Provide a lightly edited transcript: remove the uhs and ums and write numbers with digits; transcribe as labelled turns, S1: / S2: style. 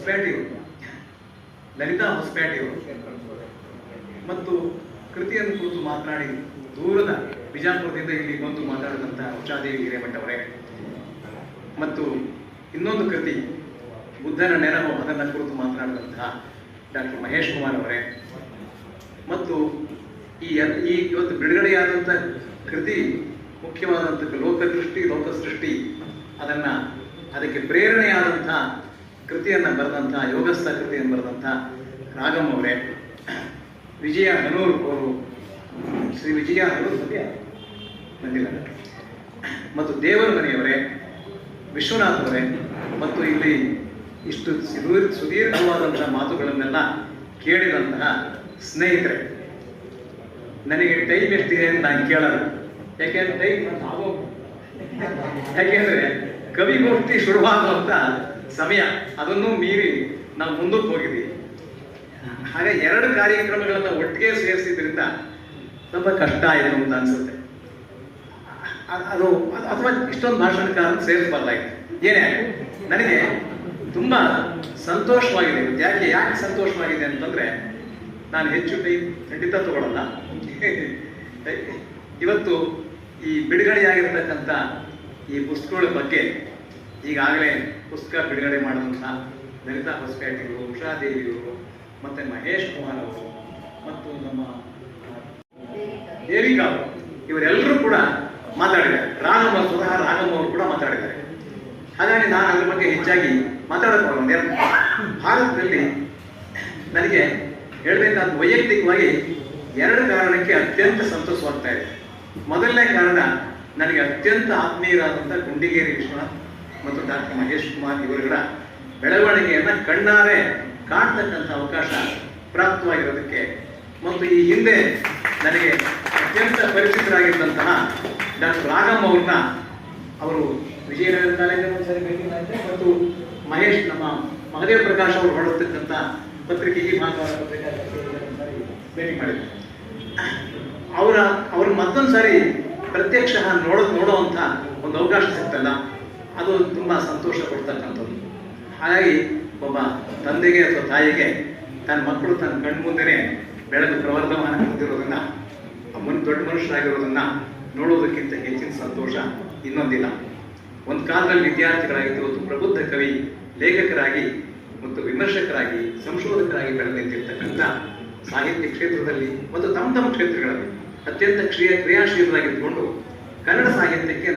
S1: ಹೊಸಪೇಟೆಯವರು, ಲಲಿತಾ ಹೊಸಪೇಟೆಯವರು ಮತ್ತು ಕೃತಿಯನ್ನು ಕುರಿತು ಮಾತನಾಡಿ ದೂರದ ಬಿಜಾಪುರದಿಂದ ಇಲ್ಲಿ ಬಂದು ಮಾತಾಡಿದಂತಹ ಉಷಾದೇವಿ ಹಿರೇಮಠ ಅವರೇ, ಮತ್ತು ಇನ್ನೊಂದು ಕೃತಿ ಬುದ್ಧನ ನೆನಹು ಅದನ್ನು ಕುರಿತು ಮಾತನಾಡಿದಂತಹ ಡಾಕ್ಟರ್ ಮಹೇಶ್ ಕುಮಾರ್ ಅವರೇ, ಮತ್ತು ಈ ಇವತ್ತು ಬಿಡುಗಡೆಯಾದಂಥ ಕೃತಿ ಮುಖ್ಯವಾದಂಥ ಲೋಕದೃಷ್ಟಿ ಲೋಕಸೃಷ್ಟಿ ಅದಕ್ಕೆ ಪ್ರೇರಣೆಯಾದಂಥ ಕೃತಿಯನ್ನು ಬರೆದಂಥ ಯೋಗಸ್ಥ ಕೃತಿಯನ್ನು ಬರೆದಂಥ ರಾಗಮ್ ಅವರೇ, ವಿಜಯ ಹನೂರ್ ಅವರು, ಶ್ರೀ ವಿಜಯ ಹನೂರ್ ಬಂದಿಲ್ಲ, ಮತ್ತು ದೇವರ ಮನೆಯವರೇ, ವಿಶ್ವನಾಥ್ ಅವರೇ, ಮತ್ತು ಇಲ್ಲಿ ಇಷ್ಟು ಸುದೀರ್ಘವಾದಂತಹ ಮಾತುಗಳನ್ನೆಲ್ಲ ಕೇಳಿದಂತಹ ಸ್ನೇಹಿತರೆ, ನನಗೆ ಟೈಮ್ ಎಷ್ಟಿದೆ ಅಂತ ನಾನು ಕೇಳಲ್ಲ. ಯಾಕೆಂದ್ರೆ ಕವಿಗೋಷ್ಠಿ ಶುರುವಾಗುವಂತ ಸಮಯ, ಅದನ್ನು ಮೀರಿ ನಾವು ಮುಂದಕ್ಕೆ ಹೋಗಿದ್ದೀವಿ. ಹಾಗೆ ಎರಡು ಕಾರ್ಯಕ್ರಮಗಳನ್ನ ಒಟ್ಟಿಗೆ ಸೇರಿಸಿದ್ರಿಂದ ಸ್ವಲ್ಪ ಕಷ್ಟ ಆಯಿತು ಅಂತ ಅನ್ಸುತ್ತೆ. ಅದು ಅಥವಾ ಇಷ್ಟೊಂದು ಭಾಷಣಕಾರ ಸೇರಿಸಬಾರ್ದಾಗಿದೆ. ಏನೇ ನನಗೆ ತುಂಬಾ ಸಂತೋಷವಾಗಿದೆ. ಯಾಕೆ ಸಂತೋಷವಾಗಿದೆ ಅಂತಂದ್ರೆ, ನಾನು ಹೆಚ್ಚು ಟೈಮ್ ಖಂಡಿತ ತಗೊಳ್ಳಲ್ಲ. ಇವತ್ತು ಈ ಬಿಡುಗಡೆಯಾಗಿರ್ತಕ್ಕಂಥ ಈ ಪುಸ್ತಕಗಳ ಬಗ್ಗೆ ಈಗಾಗಲೇ ಪುಸ್ತಕ ಬಿಡುಗಡೆ ಮಾಡಿದಂತಹ ಲಲಿತಾ ಹೊಸಪೇಟೆಯವರು, ಉಷಾದೇವಿಯವರು, ಮತ್ತೆ ಮಹೇಶ್ ಕುಮಾರ್ ಅವರು, ಮತ್ತು ನಮ್ಮ ದೇವಿಕಾ ಅವರು, ಇವರೆಲ್ಲರೂ ಕೂಡ ಮಾತಾಡಿದ್ದಾರೆ. ಸ್ವತಃ ರಾಗಮ್ ಅವರು ಕೂಡ ಮಾತಾಡಿದ್ದಾರೆ. ಹಾಗಾಗಿ ನಾನು ಅದ್ರ ಬಗ್ಗೆ ಹೆಚ್ಚಾಗಿ ಮಾತಾಡೋದು ಭಾರತದಲ್ಲಿ ನನಗೆ ಹೇಳಬೇಕಾದ ವೈಯಕ್ತಿಕವಾಗಿ ಎರಡು ಕಾರಣಕ್ಕೆ ಅತ್ಯಂತ ಸಂತೋಷವಾಗ್ತಾ ಇದೆ. ಮೊದಲನೇ ಕಾರಣ, ನನಗೆ ಅತ್ಯಂತ ಆತ್ಮೀಯರಾದಂಥ ಗುಂಡಿಗೇರಿ ವಿಶ್ವನಾಥ್ ಮತ್ತು ಡಾಕ್ಟರ್ ಮಹೇಶ್ ಕುಮಾರ್ ಇವರುಗಳ ಬೆಳವಣಿಗೆಯನ್ನು ಕಣ್ಣಾರೆ ಕಾಣ್ತಕ್ಕಂಥ ಅವಕಾಶ ಪ್ರಾಪ್ತವಾಗಿರೋದಕ್ಕೆ, ಮತ್ತು ಈ ಹಿಂದೆ ನನಗೆ ಅತ್ಯಂತ ಪರಿಚಿತರಾಗಿದ್ದಂತಹ ಡಾಕ್ಟರ್ ರಾಗಮ್ ಅವ್ರನ್ನ ಅವರು ವಿಜಯನಗರ ಕಾಲೇಜಿನ ಒಂದ್ಸರಿ ಭೇಟಿ ಮಾಡಿದೆ, ಮತ್ತು ಮಹೇಶ್ ನಮ್ಮ ಮಹದೇವ್ ಪ್ರಕಾಶ್ ಅವರು ಹೊರಡ್ತಕ್ಕಂಥ ಪತ್ರಿಕೆ ಈ ಭಾಗವಾದ ಪತ್ರಿಕಾ ಭೇಟಿ ಮಾಡಿದ್ರು. ಅವ್ರ ಮತ್ತೊಂದು ಸಾರಿ ಪ್ರತ್ಯಕ್ಷ ನೋಡುವಂಥ ಒಂದು ಅವಕಾಶ ಸಿಗ್ತಲ್ಲ, ಅದು ತುಂಬಾ ಸಂತೋಷ ಕೊಡ್ತಕ್ಕಂಥದ್ದು. ಹಾಗಾಗಿ ಒಬ್ಬ ತಂದೆಗೆ ಅಥವಾ ತಾಯಿಗೆ ತನ್ನ ಮಕ್ಕಳು ತನ್ನ ಕಣ್ಮುಂದೆನೆ ಬೆಳೆದು ಪ್ರವರ್ಧಮಾನ ಹೊಂದಿರೋದನ್ನ, ದೊಡ್ಡ ಮನುಷ್ಯರಾಗಿರೋದನ್ನ ನೋಡೋದಕ್ಕಿಂತ ಹೆಚ್ಚಿನ ಸಂತೋಷ ಇನ್ನೊಂದಿಲ್ಲ. ಒಂದು ಕಾಲದಲ್ಲಿ ವಿದ್ಯಾರ್ಥಿಗಳಾಗಿದ್ದು ಒಂದು ಪ್ರಬುದ್ಧ ಕವಿ, ಲೇಖಕರಾಗಿ ಮತ್ತು ವಿಮರ್ಶಕರಾಗಿ, ಸಂಶೋಧಕರಾಗಿ ಬೆಳೆದು ನಿಂತಿರ್ತಕ್ಕಂಥ ಸಾಹಿತ್ಯ ಕ್ಷೇತ್ರದಲ್ಲಿ ಮತ್ತು ತಮ್ಮ ಕ್ಷೇತ್ರಗಳಲ್ಲಿ ಅತ್ಯಂತ ಕ್ರಿಯಾಶೀಲರಾಗಿದ್ದುಕೊಂಡು ಕನ್ನಡ ಸಾಹಿತ್ಯಕ್ಕೆ